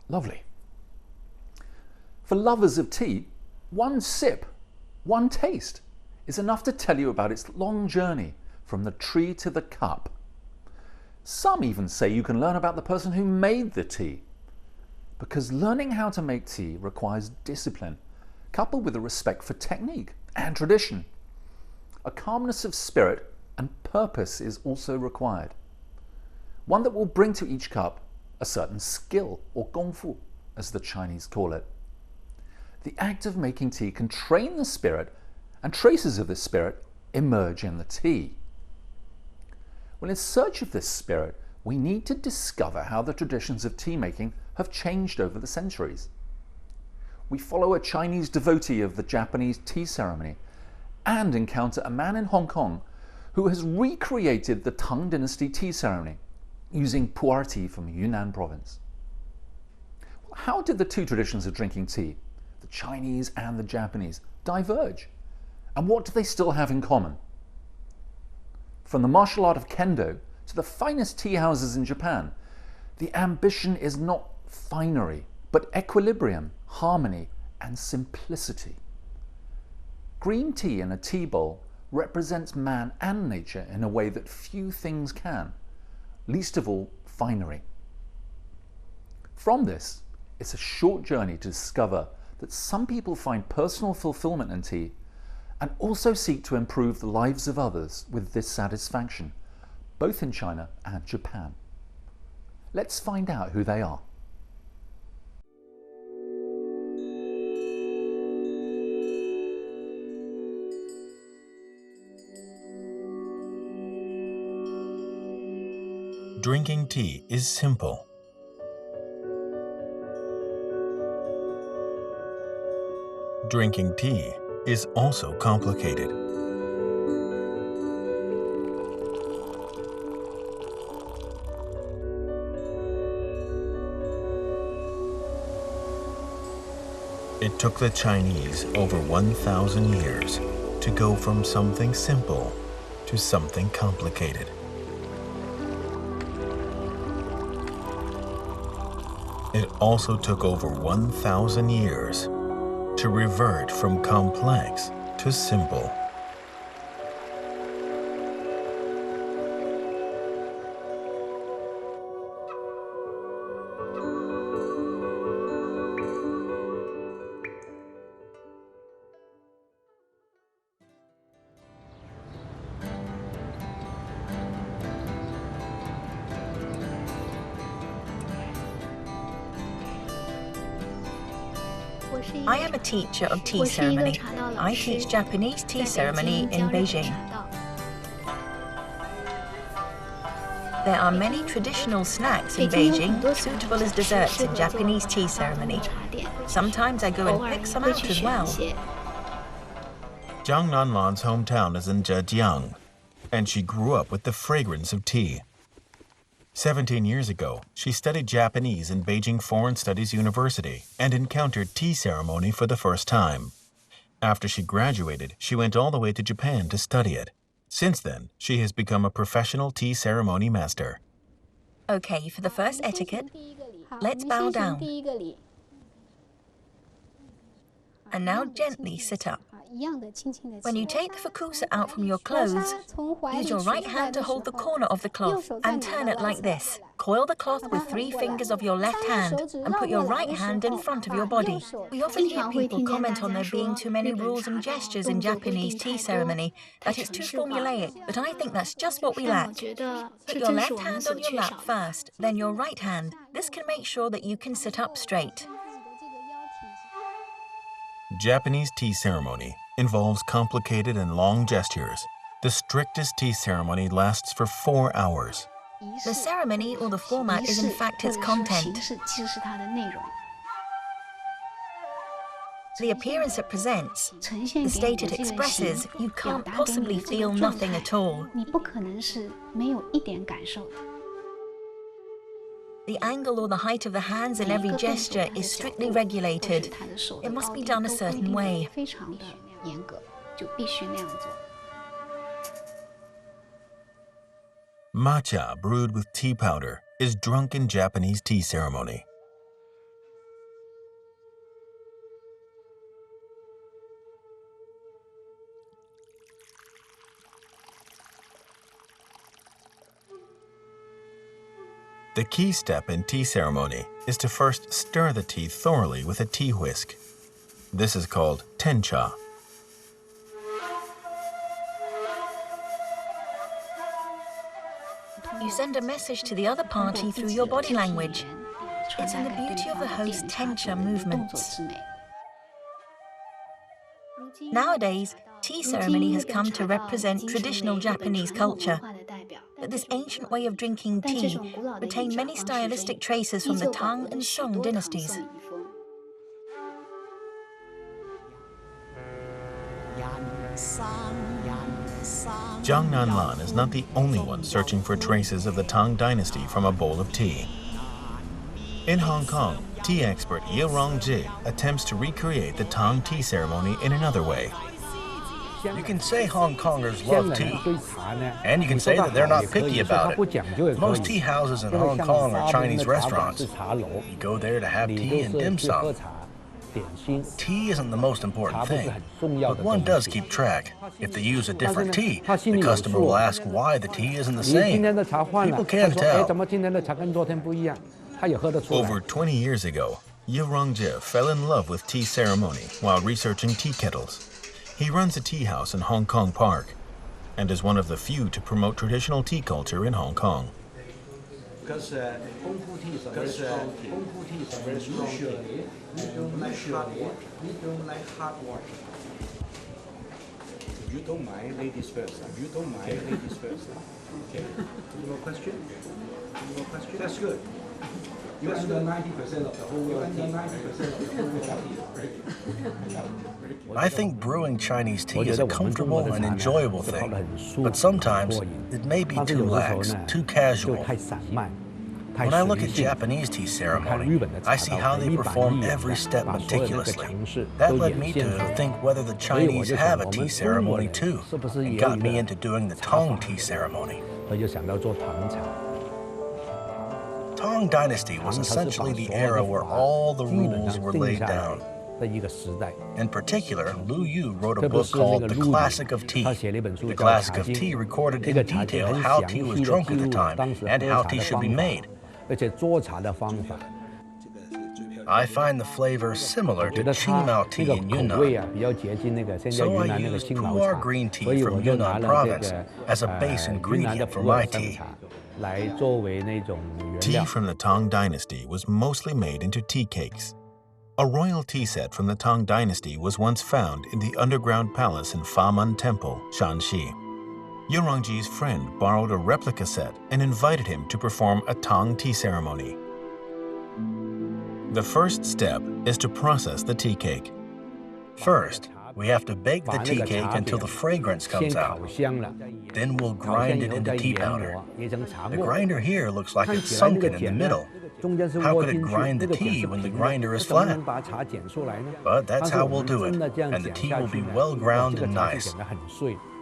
Lovely. For lovers of tea, one sip, one taste is enough to tell you about its long journey from the tree to the cup. Some even say you can learn about the person who made the tea, because learning how to make tea requires discipline, coupled with a respect for technique and tradition. A calmness of spirit and purpose is also required, one that will bring to each cup a certain skill, or gongfu, as the Chinese call it. The act of making tea can train the spirit, and traces of this spirit emerge in the tea. Well, in search of this spirit, we need to discover how the traditions of tea making have changed over the centuries. We follow a Chinese devotee of the Japanese tea ceremony and encounter a man in Hong Kong who has recreated the Tang Dynasty tea ceremony using pu'er tea from Yunnan province. How did the two traditions of drinking tea, the Chinese and the Japanese, diverge? And what do they still have in common? From the martial art of kendo to the finest tea houses in Japan, the ambition is not finery, but equilibrium, harmony, and simplicity. Green tea in a tea bowl represents man and nature in a way that few things can, least of all finery. From this, it's a short journey to discover that some people find personal fulfillment in tea and also seek to improve the lives of others with this satisfaction, both in China and Japan. Let's find out who they are. Drinking tea is simple. Drinking tea is also complicated. It took the Chinese over 1,000 years to go from something simple to something complicated. It also took over 1,000 years to revert from complex to simple. I am a teacher of tea ceremony. I teach Japanese tea ceremony in Beijing. There are many traditional snacks in Beijing suitable as desserts in Japanese tea ceremony. Sometimes I go and pick some out as well. Jiang Nanlan's hometown is in Zhejiang, and she grew up with the fragrance of tea. 17 years ago, she studied Japanese in Beijing Foreign Studies University and encountered tea ceremony for the first time. After she graduated, she went all the way to Japan to study it. Since then, she has become a professional tea ceremony master. Okay, for the first etiquette, let's bow down. And now gently sit up. When you take the fukusa out from your clothes, use your right hand to hold the corner of the cloth and turn it like this. Coil the cloth with 3 fingers of your left hand and put your right hand in front of your body. We often hear people comment on there being too many rules and gestures in Japanese tea ceremony, that it's too formulaic, but I think that's just what we lack. Put your left hand on your lap first, then your right hand. This can make sure that you can sit up straight. Japanese tea ceremony involves complicated and long gestures. The strictest tea ceremony lasts for 4 hours. The ceremony or the format is in fact its content. The appearance it presents, the state it expresses, you can't possibly feel nothing at all. The angle or the height of the hands in every gesture is strictly regulated. It must be done a certain way. Matcha brewed with tea powder is drunk in Japanese tea ceremony. The key step in tea ceremony is to first stir the tea thoroughly with a tea whisk. This is called tencha. You send a message to the other party through your body language. It's in the beauty of the host's tencha movements. Nowadays, tea ceremony has come to represent traditional Japanese culture. But this ancient way of drinking tea retained many stylistic traces from the Tang and Song dynasties. Zhang Nanlan is not the only one searching for traces of the Tang dynasty from a bowl of tea. In Hong Kong, tea expert Ye Rongji attempts to recreate the Tang tea ceremony in another way. You can say Hong Kongers love tea, and you can say that they're not picky about it. Most tea houses in Hong Kong are Chinese restaurants. You go there to have tea and dim sum. Tea isn't the most important thing, but one does keep track. If they use a different tea, the customer will ask why the tea isn't the same. People can't tell. Over 20 years ago, Ye Rongji fell in love with tea ceremony while researching tea kettles. He runs a tea house in Hong Kong Park and is one of the few to promote traditional tea culture in Hong Kong. Because Hong Kong tea is a very strong tea. Hong Kong tea is a very strong tea. We don't like hard water. We don't like hard water. If you don't mind, ladies first. If you don't mind, ladies first. Okay. Any more question? Any more question? That's good. You're under 90% of the whole world. You're under 90% of the whole world. I think brewing Chinese tea is a comfortable and enjoyable thing, but sometimes it may be too lax, too casual. When I look at Japanese tea ceremony, I see how they perform every step meticulously. That led me to think whether the Chinese have a tea ceremony too, and got me into doing the Tang tea ceremony. Tang Dynasty was essentially the era where all the rules were laid down. In particular, Lu Yu wrote a book called The Classic of Tea. The Classic of Tea recorded in detail how tea was drunk at the time and how tea should be made. I find the flavor similar to Qingmao tea in Yunnan. So I used pu'er green tea from Yunnan province as a base ingredient for my tea. Tea from the Tang Dynasty was mostly made into tea cakes. A royal tea set from the Tang Dynasty was once found in the underground palace in Famen Temple, Shanxi. Ye Rongji's friend borrowed a replica set and invited him to perform a Tang tea ceremony. The first step is to process the tea cake. First, we have to bake the tea cake until the fragrance comes out. Then we'll grind it into tea powder. The grinder here looks like it's sunken in the middle. How could it grind the tea when the grinder is flat? But that's how we'll do it, and the tea will be well ground and nice.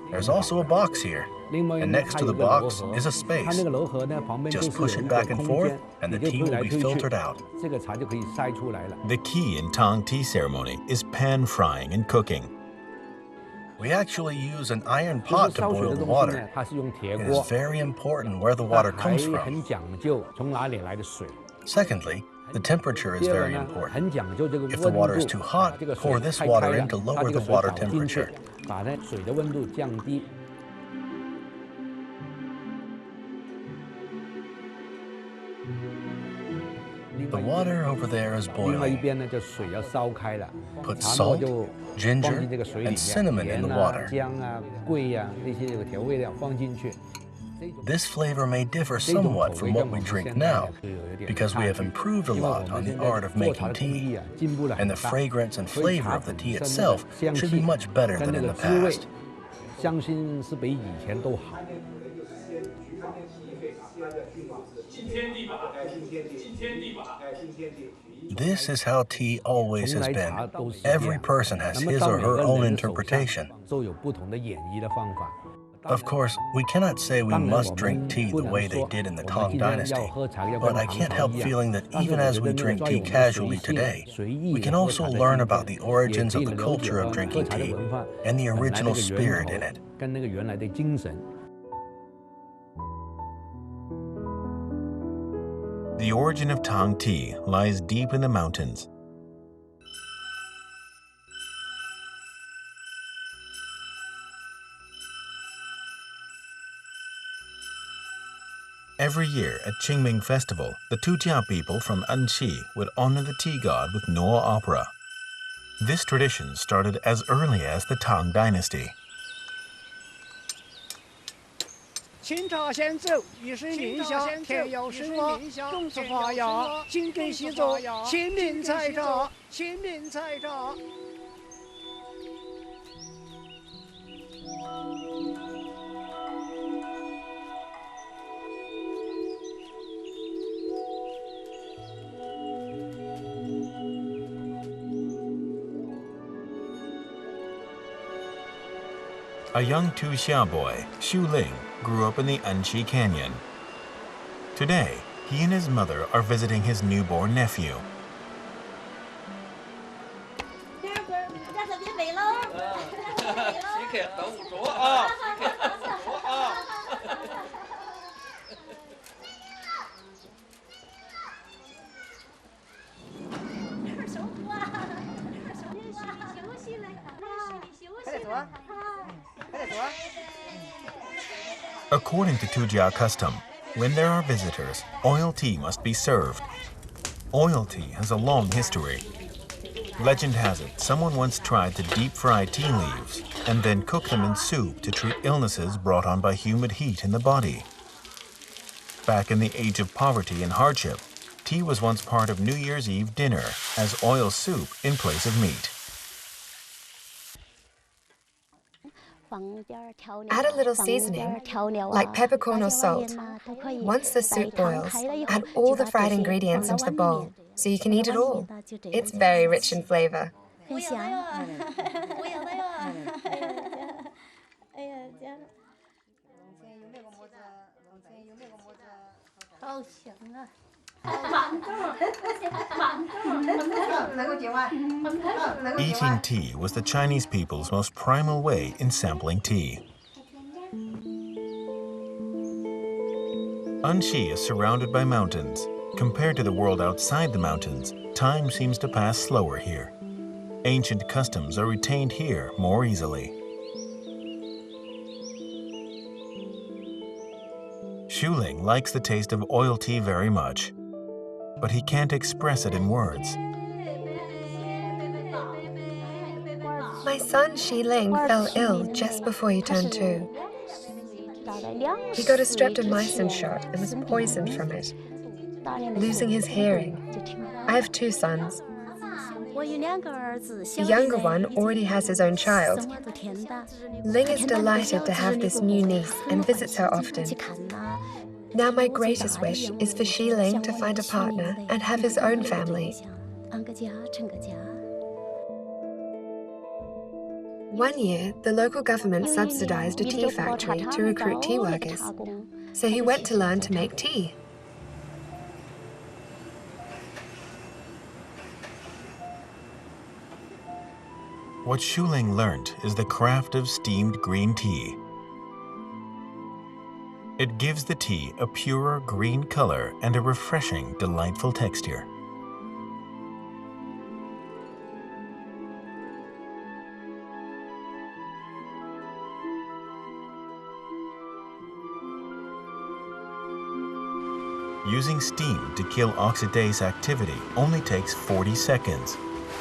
There's also a box here, and next to the box is a space. Just push it back and forth, and the tea will be filtered out. The key in Tang tea ceremony is pan frying and cooking. We actually use an iron pot to boil the water. It is very important where the water comes from. Secondly, the temperature is very important. If the water is too hot, pour this water in to lower the water temperature. The water over there is boiling. Put salt, ginger, and cinnamon in the water. This flavor may differ somewhat from what we drink now, because we have improved a lot on the art of making tea, and the fragrance and flavor of the tea itself should be much better than in the past. This is how tea always has been. Every person has his or her own interpretation. Of course, we cannot say we must drink tea the way they did in the Tang Dynasty, but I can't help feeling that even as we drink tea casually today, we can also learn about the origins of the culture of drinking tea and the original spirit in it. The origin of Tang tea lies deep in the mountains. Every year at Qingming Festival, the Tujia people from Anqi would honor the tea god with Noa opera. This tradition started as early as the Tang Dynasty. 清茶先走，一声令下，天要生娃，种子发芽，紧跟细作，清明采茶，清明采茶。A young Tuxia boy, Xu Ling, grew up in the Anqi Canyon. Today, he and his mother are visiting his newborn nephew. According to Tujia custom, when there are visitors, oil tea must be served. Oil tea has a long history. Legend has it someone once tried to deep fry tea leaves and then cook them in soup to treat illnesses brought on by humid heat in the body. Back in the age of poverty and hardship, tea was once part of New Year's Eve dinner as oil soup in place of meat. Add a little seasoning, like peppercorn or salt. Once the soup boils, add all the fried ingredients into the bowl, so you can eat it all. It's very rich in flavor. Eating tea was the Chinese people's most primal way in sampling tea. Anqi is surrounded by mountains. Compared to the world outside the mountains, time seems to pass slower here. Ancient customs are retained here more easily. Xu Ling likes the taste of oil tea very much, but he can't express it in words. My son Xi Ling fell ill just before he turned 2. He got a streptomycin shot and was poisoned from it, losing his hearing. I have 2 sons. The younger one already has his own child. Ling is delighted to have this new niece and visits her often. Now my greatest wish is for Xi Ling to find a partner and have his own family. One year, the local government subsidized a tea factory to recruit tea workers. So he went to learn to make tea. What Xu Ling learnt is the craft of steamed green tea. It gives the tea a purer green color and a refreshing, delightful texture. Using steam to kill oxidase activity only takes 40 seconds.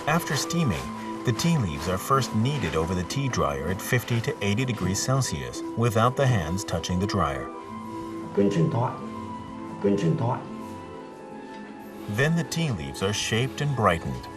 After steaming, the tea leaves are first kneaded over the tea dryer at 50 to 80 degrees Celsius without the hands touching the dryer. Then the tea leaves are shaped and brightened.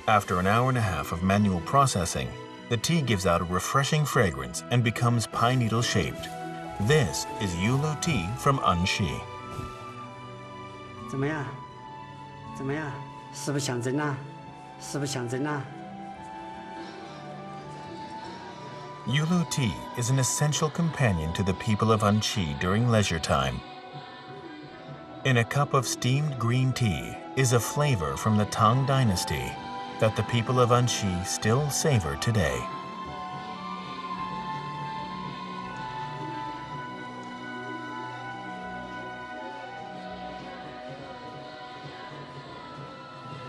After an hour and a half of manual processing, the tea gives out a refreshing fragrance and becomes pine needle shaped. This is Yulu tea from Anqi. 怎么样？怎么样？是不是想蒸啊？是不是想蒸啊？ Yulu tea is an essential companion to the people of Anqi during leisure time. In a cup of steamed green tea is a flavor from the Tang Dynasty that the people of Anqi still savor today.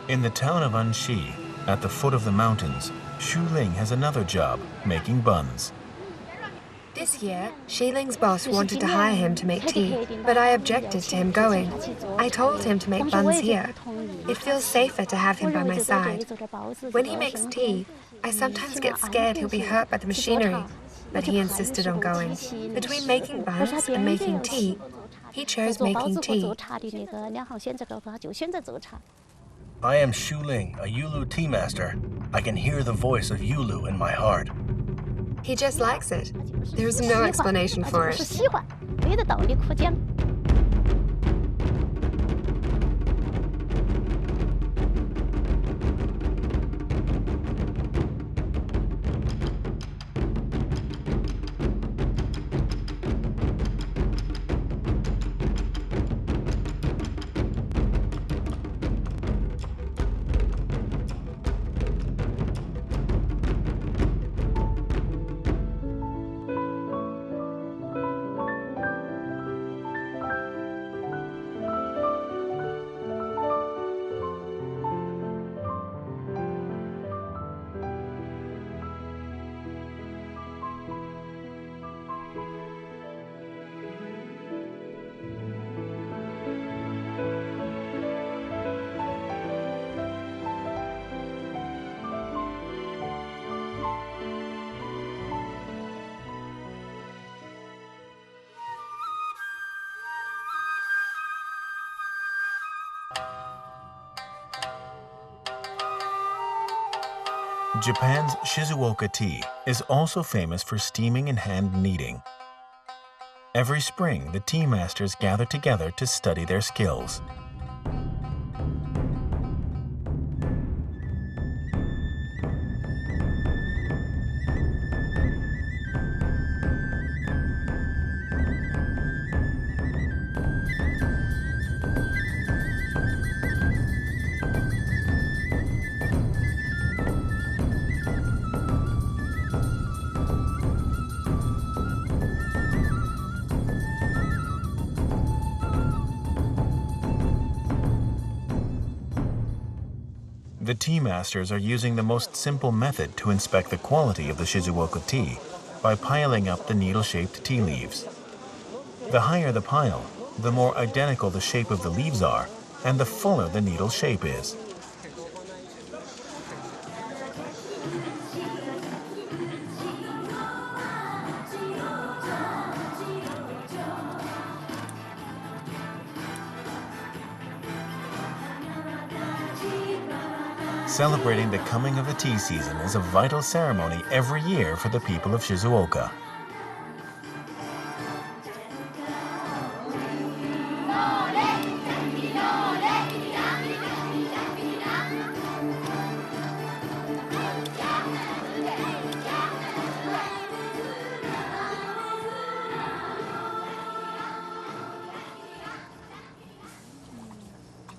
In the town of Anqi, at the foot of the mountains, Xu Ling has another job, making buns. This year, Xiling's boss wanted to hire him to make tea, but I objected to him going. I told him to make buns here. It feels safer to have him by my side. When he makes tea, I sometimes get scared he'll be hurt by the machinery, but he insisted on going. Between making buns and making tea, he chose making tea. I am Xu Ling, a Yulu tea master. I can hear the voice of Yulu in my heart. He just likes it. There's no explanation for it. Japan's Shizuoka tea is also famous for steaming and hand kneading. Every spring, the tea masters gather together to study their skills. The tea masters are using the most simple method to inspect the quality of the Shizuoka tea by piling up the needle-shaped tea leaves. The higher the pile, the more identical the shape of the leaves are, and the fuller the needle shape is. Celebrating the coming of the tea season is a vital ceremony every year for the people of Shizuoka.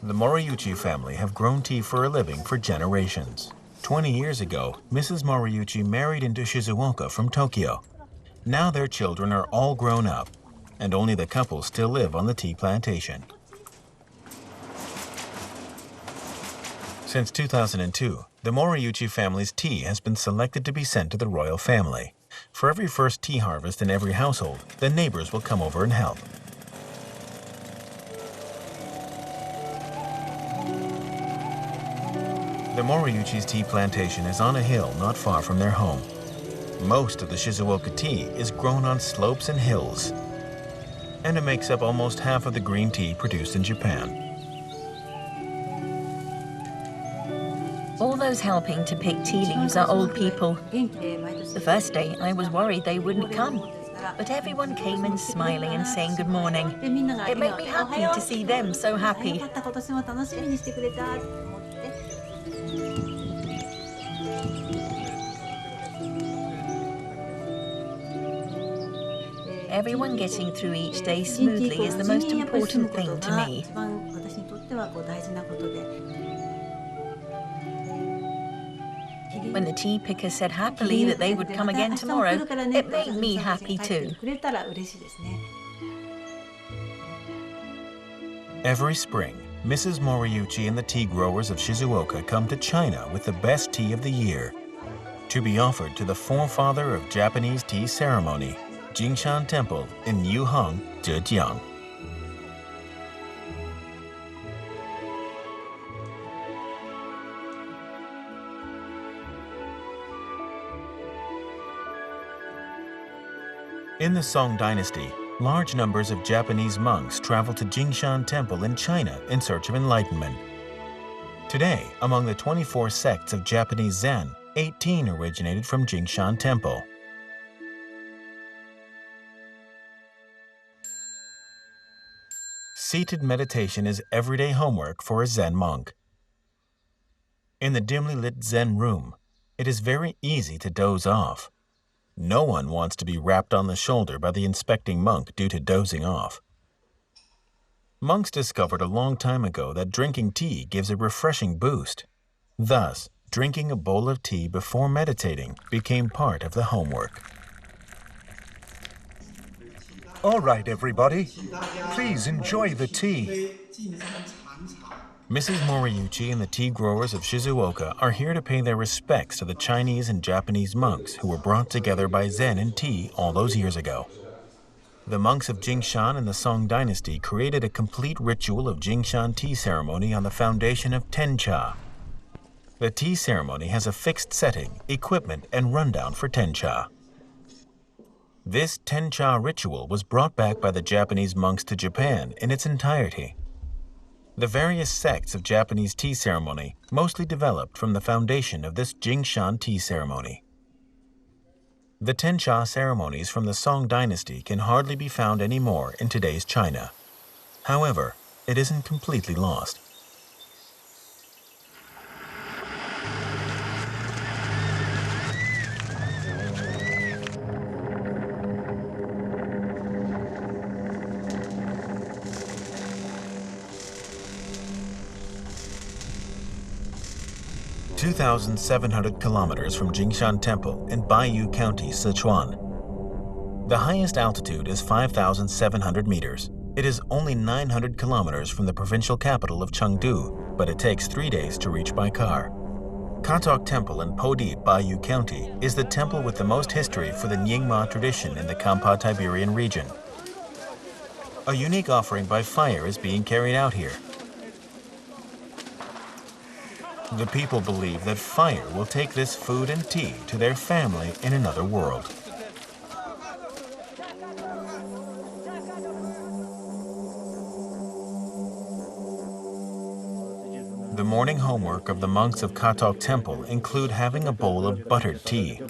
The Moriuchi family have grown tea for a living for generations. 20 years ago, Mrs. Moriuchi married into Shizuoka from Tokyo. Now their children are all grown up, and only the couple still live on the tea plantation. Since 2002, the Moriuchi family's tea has been selected to be sent to the royal family. For every first tea harvest in every household, the neighbors will come over and help. The Moriuchi's tea plantation is on a hill not far from their home. Most of the Shizuoka tea is grown on slopes and hills, and it makes up almost half of the green tea produced in Japan. All those helping to pick tea leaves are old people. The first day, I was worried they wouldn't come, but everyone came in smiling and saying good morning. It made me happy to see them so happy. everyone getting through each day smoothly is the most important thing to me. When the tea picker said happily that they would come again tomorrow, it made me happy too. Every spring, Mrs. Moriuchi and the tea growers of Shizuoka come to China with the best tea of the year, to be offered to the forefather of Japanese tea ceremony, Jingshan Temple in Yuhang, Zhejiang. In the Song Dynasty, large numbers of Japanese monks traveled to Jingshan Temple in China in search of enlightenment. Today, among the 24 sects of Japanese Zen, 18 originated from Jingshan Temple. Seated meditation is everyday homework for a Zen monk. In the dimly lit Zen room, it is very easy to doze off. No one wants to be rapped on the shoulder by the inspecting monk due to dozing off. Monks discovered a long time ago that drinking tea gives a refreshing boost. Thus, drinking a bowl of tea before meditating became part of the homework. All right, everybody. Please enjoy the tea. Mrs. Moriuchi and the tea growers of Shizuoka are here to pay their respects to the Chinese and Japanese monks who were brought together by Zen and tea all those years ago. The monks of Jingshan in the Song Dynasty created a complete ritual of Jingshan tea ceremony on the foundation of Tencha. The tea ceremony has a fixed setting, equipment, and rundown for Tencha. This Tencha ritual was brought back by the Japanese monks to Japan in its entirety. The various sects of Japanese tea ceremony mostly developed from the foundation of this Jingshan tea ceremony. The Tencha ceremonies from the Song Dynasty can hardly be found anymore in today's China. However, it isn't completely lost. (2,700 kilometers from Jingshan Temple in Baiyu County, Sichuan. The highest altitude is 5,700 meters. It is only 900 kilometers from the provincial capital of Chengdu, but it takes 3 days to reach by car. Katok Temple in Podi, Baiyu County, is the temple with the most history for the Nyingma tradition in the Kampa-Tiberian region. A unique offering by fire is being carried out here. The people believe that fire will take this food and tea to their family in another world. The morning homework of the monks of Katok Temple include having a bowl of buttered tea.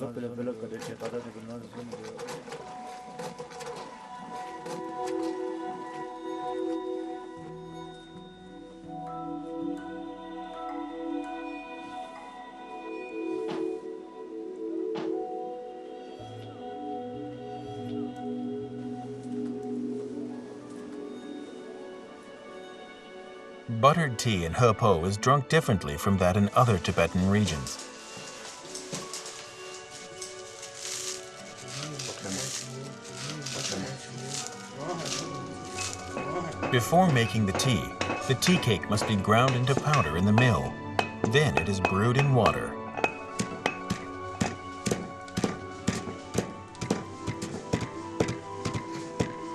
Buttered tea in Hepo is drunk differently from that in other Tibetan regions. Before making the tea cake must be ground into powder in the mill. Then it is brewed in water.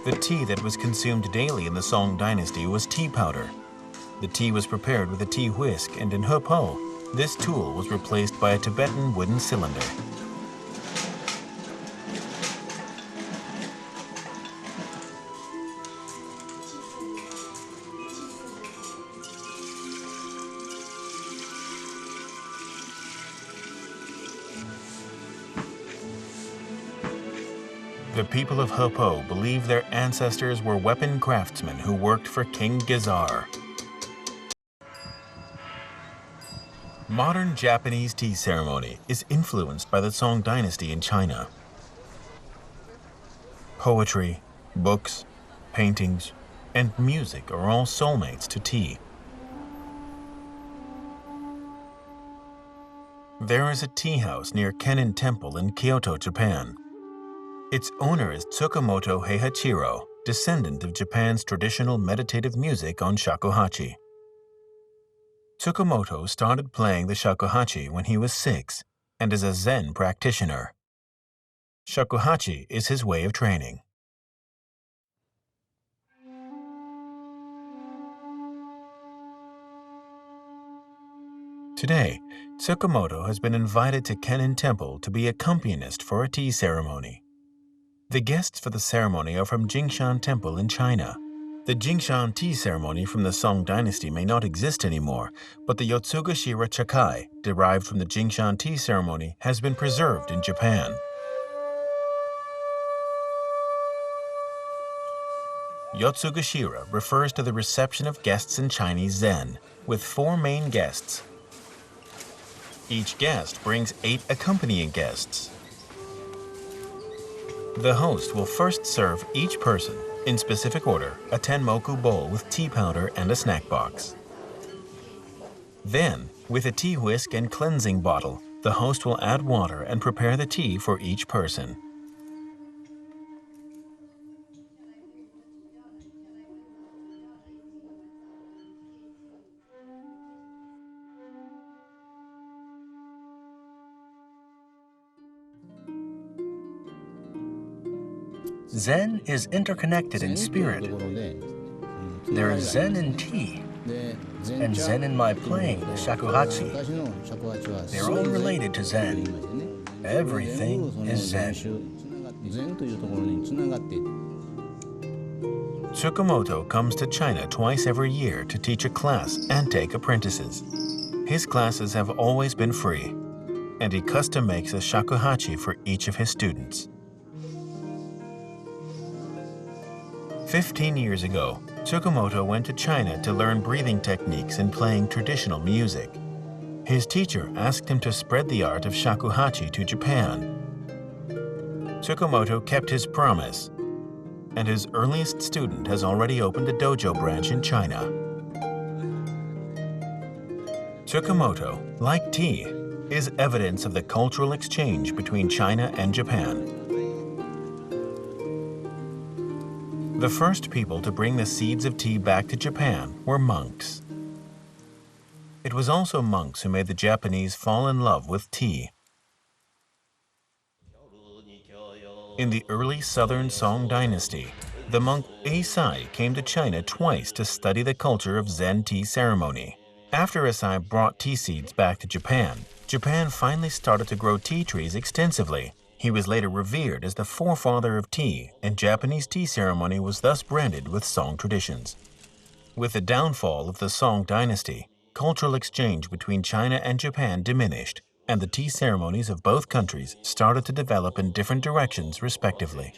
The tea that was consumed daily in the Song Dynasty was tea powder. The tea was prepared with a tea whisk, and in Hepo, this tool was replaced by a Tibetan wooden cylinder. The people of Hepo believe their ancestors were weapon craftsmen who worked for King Gizar. Modern Japanese tea ceremony is influenced by the Song Dynasty in China. Poetry, books, paintings, and music are all soulmates to tea. There is a tea house near Kenin Temple in Kyoto, Japan. Its owner is Tsukamoto Heihachiro, descendant of Japan's traditional meditative music on shakuhachi. Tsukamoto started playing the shakuhachi when he was 6 and is a Zen practitioner. Shakuhachi is his way of training. Today, Tsukamoto has been invited to Kenin Temple to be accompanist for a tea ceremony. The guests for the ceremony are from Jingshan Temple in China. The Jingshan tea ceremony from the Song dynasty may not exist anymore, but the Yotsugashira Chakai, derived from the Jingshan tea ceremony, has been preserved in Japan. Yotsugashira refers to the reception of guests in Chinese Zen, with 4 main guests. Each guest brings 8 accompanying guests. The host will first serve each person, in specific order, a tenmoku bowl with tea powder and a snack box. Then, with a tea whisk and cleansing bottle, the host will add water and prepare the tea for each person. Zen is interconnected in spirit. There is Zen in tea, and Zen in my playing, the shakuhachi. They're all related to Zen. Everything is Zen. Tsukamoto comes to China twice every year to teach a class and take apprentices. His classes have always been free, and he custom makes a shakuhachi for each of his students. 15 years ago, Tsukamoto went to China to learn breathing techniques and playing traditional music. His teacher asked him to spread the art of shakuhachi to Japan. Tsukamoto kept his promise, and his earliest student has already opened a dojo branch in China. Tsukamoto, like tea, is evidence of the cultural exchange between China and Japan. The first people to bring the seeds of tea back to Japan were monks. It was also monks who made the Japanese fall in love with tea. In the early southern Song dynasty, the monk Eisai came to China twice to study the culture of Zen tea ceremony. After Eisai brought tea seeds back to Japan, Japan finally started to grow tea trees extensively. He was later revered as the forefather of tea, and Japanese tea ceremony was thus branded with Song traditions. With the downfall of the Song dynasty, cultural exchange between China and Japan diminished, and the tea ceremonies of both countries started to develop in different directions respectively.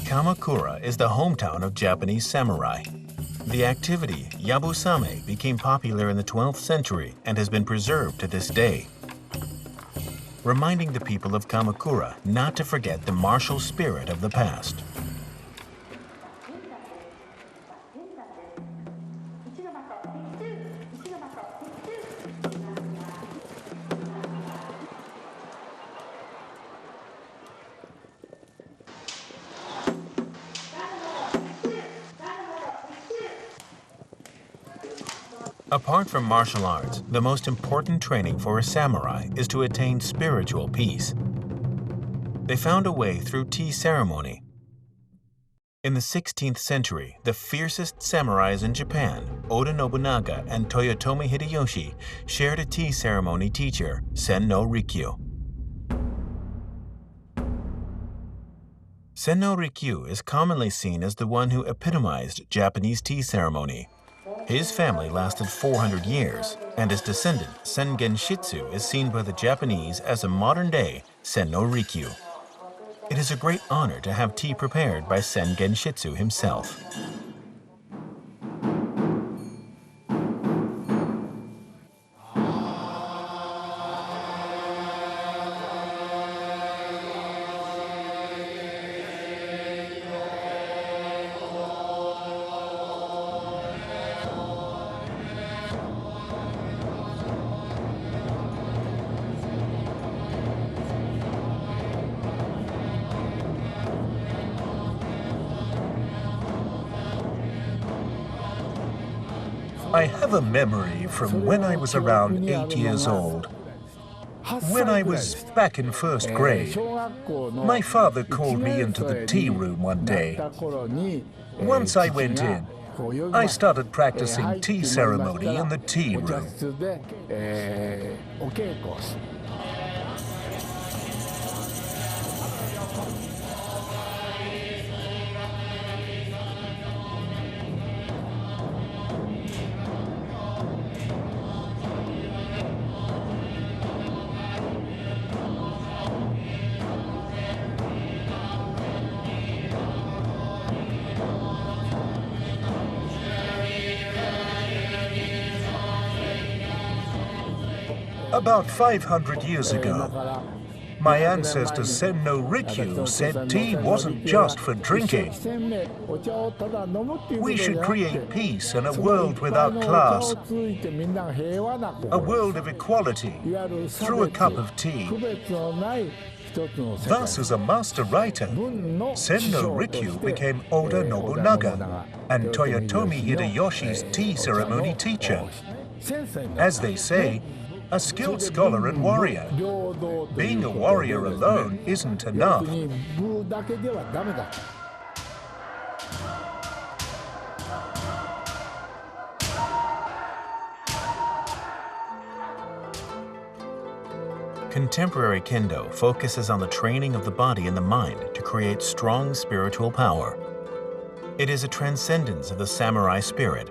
Kamakura is the hometown of Japanese samurai. The activity, yabusame, became popular in the 12th century and has been preserved to this day, reminding the people of Kamakura not to forget the martial spirit of the past. Apart from martial arts, the most important training for a samurai is to attain spiritual peace. They found a way through tea ceremony. In the 16th century, the fiercest samurais in Japan, Oda Nobunaga and Toyotomi Hideyoshi, shared a tea ceremony teacher, Sen-no Rikyu. Sen-no Rikyu is commonly seen as the one who epitomized Japanese tea ceremony. His family lasted 400 years, and his descendant, Sengen Shitsu, is seen by the Japanese as a modern-day Sen-no Rikyu. It is a great honor to have tea prepared by Sengen Shitsu himself. I have a memory from when I was around 8 years old. When I was back in first grade, my father called me into the tea room one day. Once I went in, I started practicing tea ceremony in the tea room. About 500 years ago, my ancestor Senno Rikyu said tea wasn't just for drinking. We should create peace and a world without class, a world of equality through a cup of tea. Thus, as a master writer, Senno Rikyu became Oda Nobunaga and Toyotomi Hideyoshi's tea ceremony teacher. As they say, a skilled scholar and warrior. Being a warrior alone isn't enough. Contemporary Kendo focuses on the training of the body and the mind to create strong spiritual power. It is a transcendence of the samurai spirit.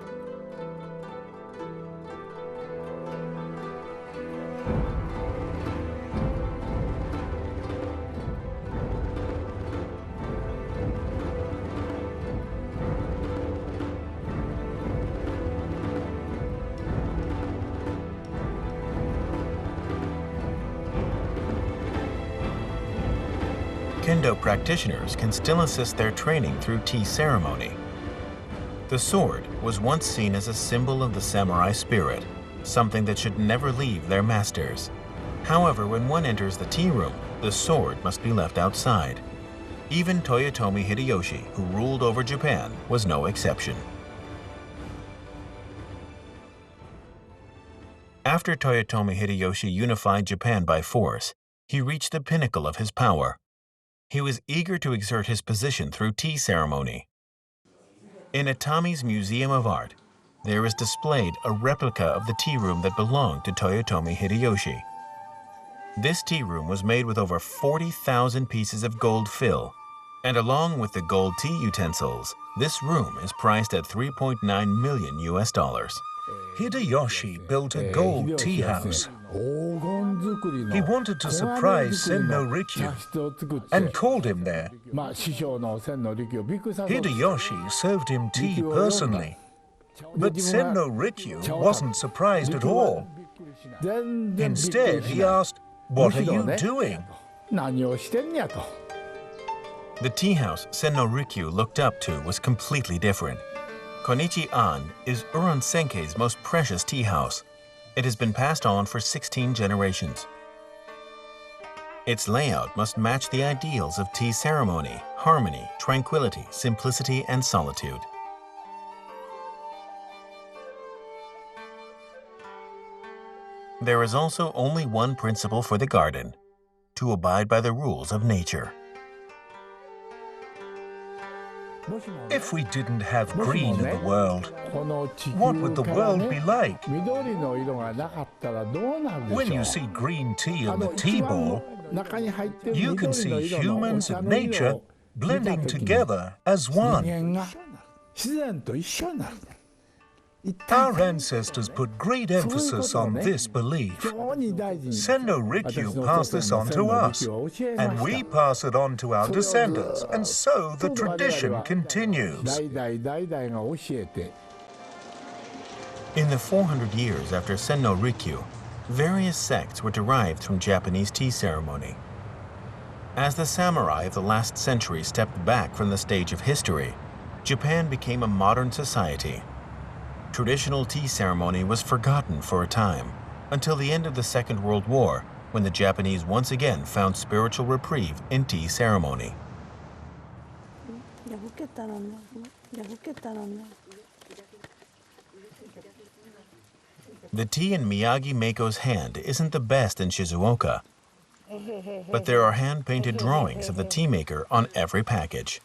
Kendo practitioners can still assist their training through tea ceremony. The sword was once seen as a symbol of the samurai spirit, something that should never leave their masters. However, when one enters the tea room, the sword must be left outside. Even Toyotomi Hideyoshi, who ruled over Japan, was no exception. After Toyotomi Hideyoshi unified Japan by force, he reached the pinnacle of his power. He was eager to exert his position through tea ceremony. In Atami's Museum of Art, there is displayed a replica of the tea room that belonged to Toyotomi Hideyoshi. This tea room was made with over 40,000 pieces of gold fill, and along with the gold tea utensils, this room is priced at $3.9 million US. Hideyoshi built a gold tea house. He wanted to surprise Senno Rikyu and called him there. Hideyoshi served him tea personally, but Senno Rikyu wasn't surprised at all. Instead, he asked, "What are you doing?" The tea house Senno Rikyu looked up to was completely different. Konichi-an is Uran Senkei's most precious tea house. It has been passed on for 16 generations. Its layout must match the ideals of tea ceremony, harmony, tranquility, simplicity, and solitude. There is also only one principle for the garden: to abide by the rules of nature. If we didn't have green in the world, what would the world be like? When you see green tea on the tea ball, you can see humans and nature blending together as one. Our ancestors put great emphasis on this belief. Senno Rikyu passed this on to us, and we pass it on to our descendants, and so the tradition continues. In the 400 years after Senno Rikyu, various sects were derived from Japanese tea ceremony. As the samurai of the last century stepped back from the stage of history, Japan became a modern society. Traditional tea ceremony was forgotten for a time, until the end of the Second World War, when the Japanese once again found spiritual reprieve in tea ceremony. The tea in Miyagi Meiko's hand isn't the best in Shizuoka, but there are hand-painted drawings of the tea maker on every package.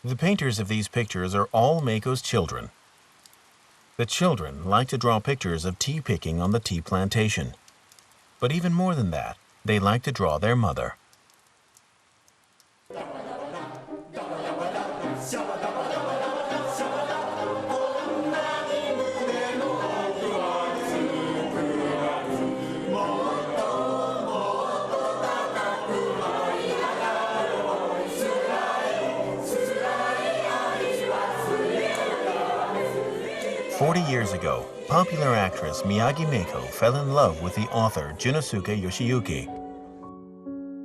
The painters of these pictures are all Meiko's children. The children like to draw pictures of tea picking on the tea plantation. But even more than that, they like to draw their mother. Years ago, popular actress Miyagi Meiko fell in love with the author Junosuke Yoshiyuki.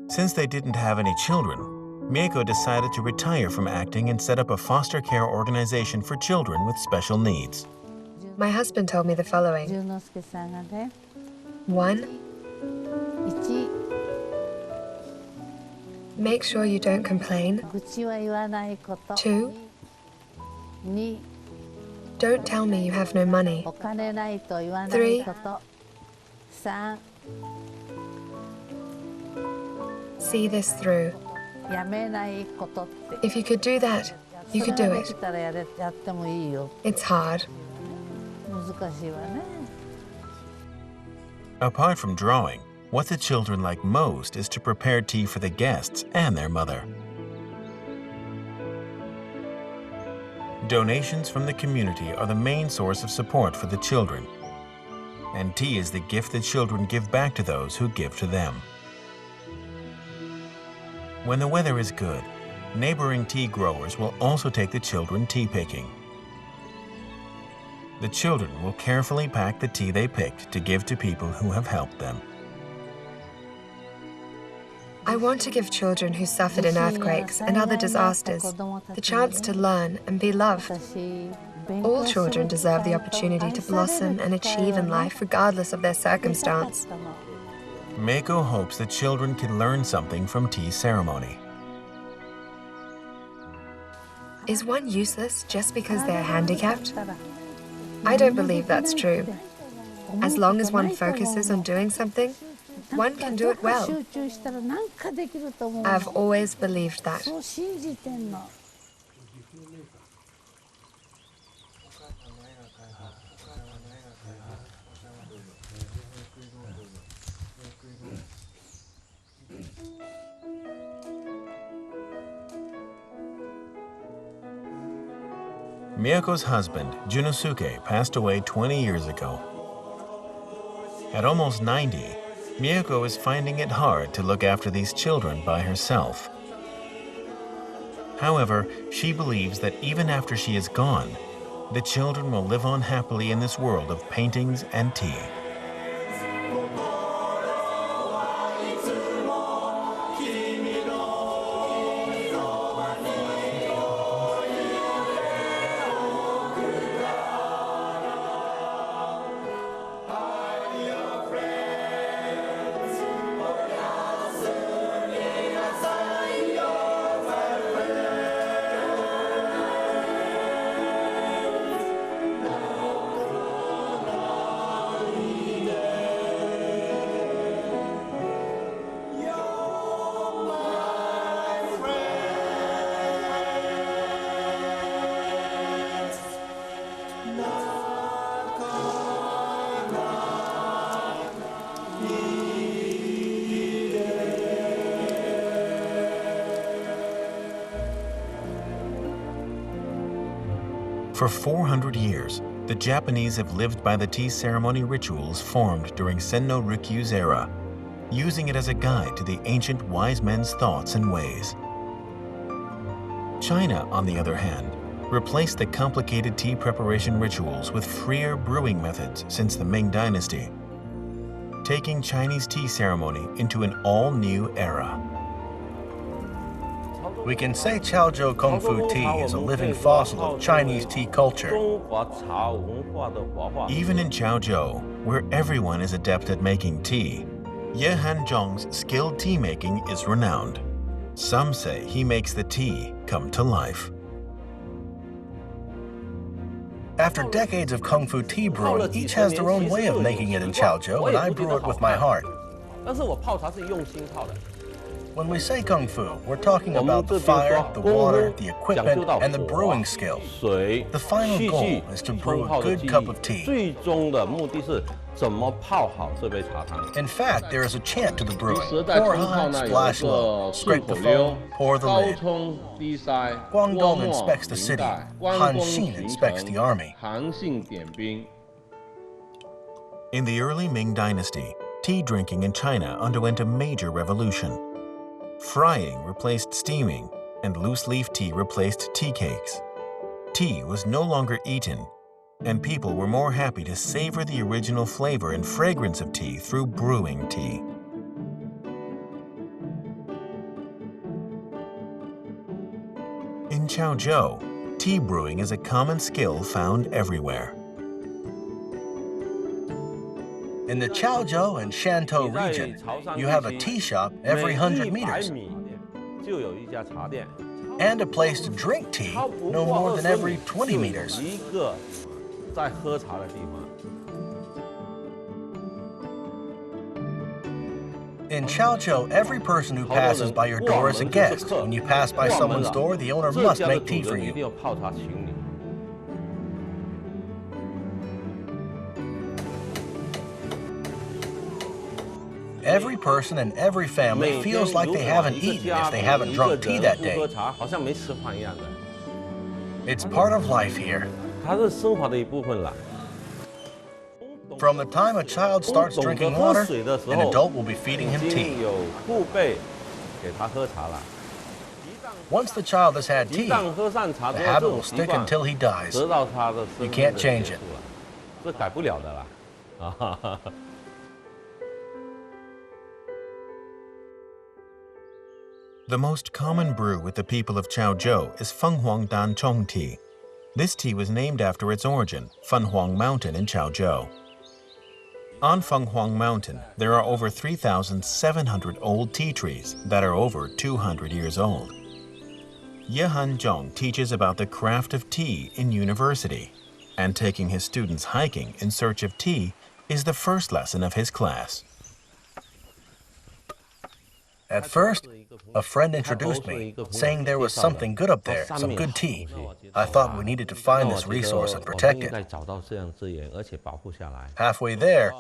Since they didn't have any children, Meiko decided to retire from acting and set up a foster care organization for children with special needs. My husband told me the following. 1. Make sure you don't complain. 2. Don't tell me you have no money. 3. See this through. If you could do that, you could do it. It's hard. Apart from drawing, what the children like most is to prepare tea for the guests and their mother. Donations from the community are the main source of support for the children, and tea is the gift the children give back to those who give to them. When the weather is good, neighboring tea growers will also take the children tea picking. The children will carefully pack the tea they picked to give to people who have helped them. I want to give children who suffered in earthquakes and other disasters the chance to learn and be loved. All children deserve the opportunity to blossom and achieve in life regardless of their circumstance. Meiko hopes that children can learn something from tea ceremony. Is one useless just because they're handicapped? I don't believe that's true. As long as one focuses on doing something, one can do it well. I've always believed that. Miyako's husband, Junosuke, passed away 20 years ago. At almost 90, Miyako is finding it hard to look after these children by herself. However, she believes that even after she is gone, the children will live on happily in this world of paintings and tea. For 400 years, the Japanese have lived by the tea ceremony rituals formed during Senno Rikyu's era, using it as a guide to the ancient wise men's thoughts and ways. China, on the other hand, replaced the complicated tea preparation rituals with freer brewing methods since the Ming Dynasty, taking Chinese tea ceremony into an all-new era. We can say Chaozhou Kung Fu tea is a living fossil of Chinese tea culture. Even in Chaozhou, where everyone is adept at making tea, Ye Hanzhong's skilled tea making is renowned. Some say he makes the tea come to life. After decades of Kung Fu tea brewing, each has their own way of making it in Chaozhou, and I brew it with my heart. When we say Kung Fu, we're talking about the fire, the water, the equipment, and the brewing skill. The final goal is to brew a good cup of tea. In fact, there is a chant to the brewing. Pour high, splash low, scrape the foam, pour the lid. Guangdong inspects the city. Han Xin inspects the army. In the early Ming Dynasty, tea drinking in China underwent a major revolution. Frying replaced steaming, and loose-leaf tea replaced tea cakes. Tea was no longer eaten, and people were more happy to savor the original flavor and fragrance of tea through brewing tea. In Chaozhou, tea brewing is a common skill found everywhere. In the Chaozhou and Shantou region, you have a tea shop every 100 meters, and a place to drink tea no more than every 20 meters. In Chaozhou, every person who passes by your door is a guest. When you pass by someone's door, the owner must make tea for you. Every person and every family feels like they haven't eaten if they haven't drunk tea that day. It's part of life here. From the time a child starts drinking water, an adult will be feeding him tea. Once the child has had tea, the habit will stick until he dies. You can't change it. The most common brew with the people of Chaozhou is Fenghuang Danchong tea. This tea was named after its origin, Fenhuang Mountain in Chaozhou. On Fenghuang Mountain, there are over 3,700 old tea trees that are over 200 years old. Ye Hanzhong teaches about the craft of tea in university, and taking his students hiking in search of tea is the first lesson of his class. At first, a friend introduced me, saying there was something good up there, some good tea. I thought we needed to find this resource and protect it. Halfway there,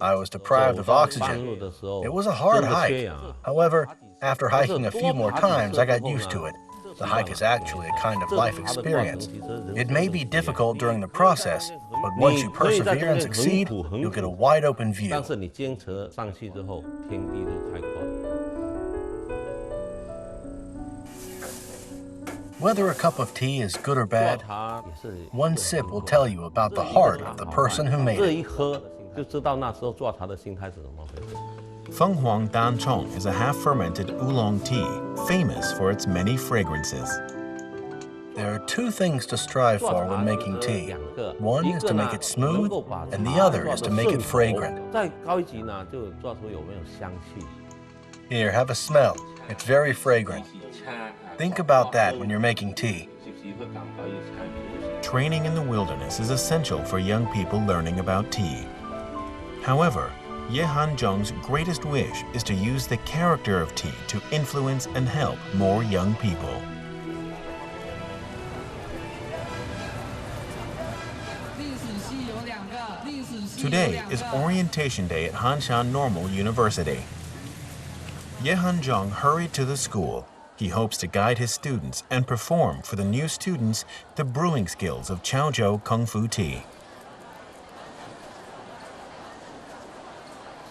I was deprived of oxygen. It was a hard hike. However, after hiking a few more times, I got used to it. The hike is actually a kind of life experience. It may be difficult during the process, but once you persevere and succeed, you'll get a wide-open view. Whether a cup of tea is good or bad, one sip will tell you about the heart of the person who made it. Fenghuang Danchong is a half-fermented oolong tea, famous for its many fragrances. There are two things to strive for when making tea. One is to make it smooth, and the other is to make it fragrant. Here, have a smell. It's very fragrant. Think about that when you're making tea. Training in the wilderness is essential for young people learning about tea. However, Ye Hanzhong's greatest wish is to use the character of tea to influence and help more young people. Today is Orientation Day at Hanshan Normal University. Ye Hanzhong hurried to the school. He hopes to guide his students and perform for the new students the brewing skills of Chaozhou Kung Fu tea.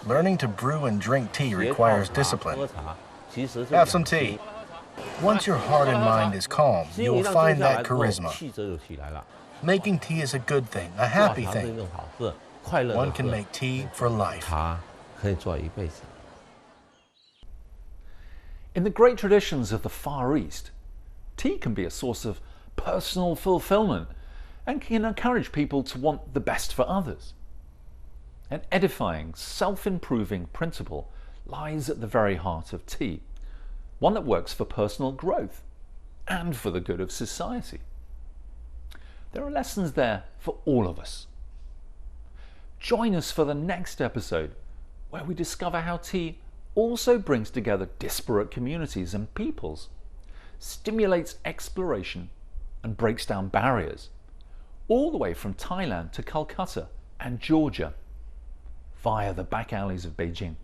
Learning to brew and drink tea requires discipline. Have some tea. Once your heart and mind is calm, you will find that charisma. Making tea is a good thing, a happy thing. One can make tea for life. In the great traditions of the Far East, tea can be a source of personal fulfillment and can encourage people to want the best for others. An edifying, self-improving principle lies at the very heart of tea, one that works for personal growth and for the good of society. There are lessons there for all of us. Join us for the next episode, where we discover how tea also brings together disparate communities and peoples, stimulates exploration and breaks down barriers, all the way from Thailand to Calcutta and Georgia, via the back alleys of Beijing.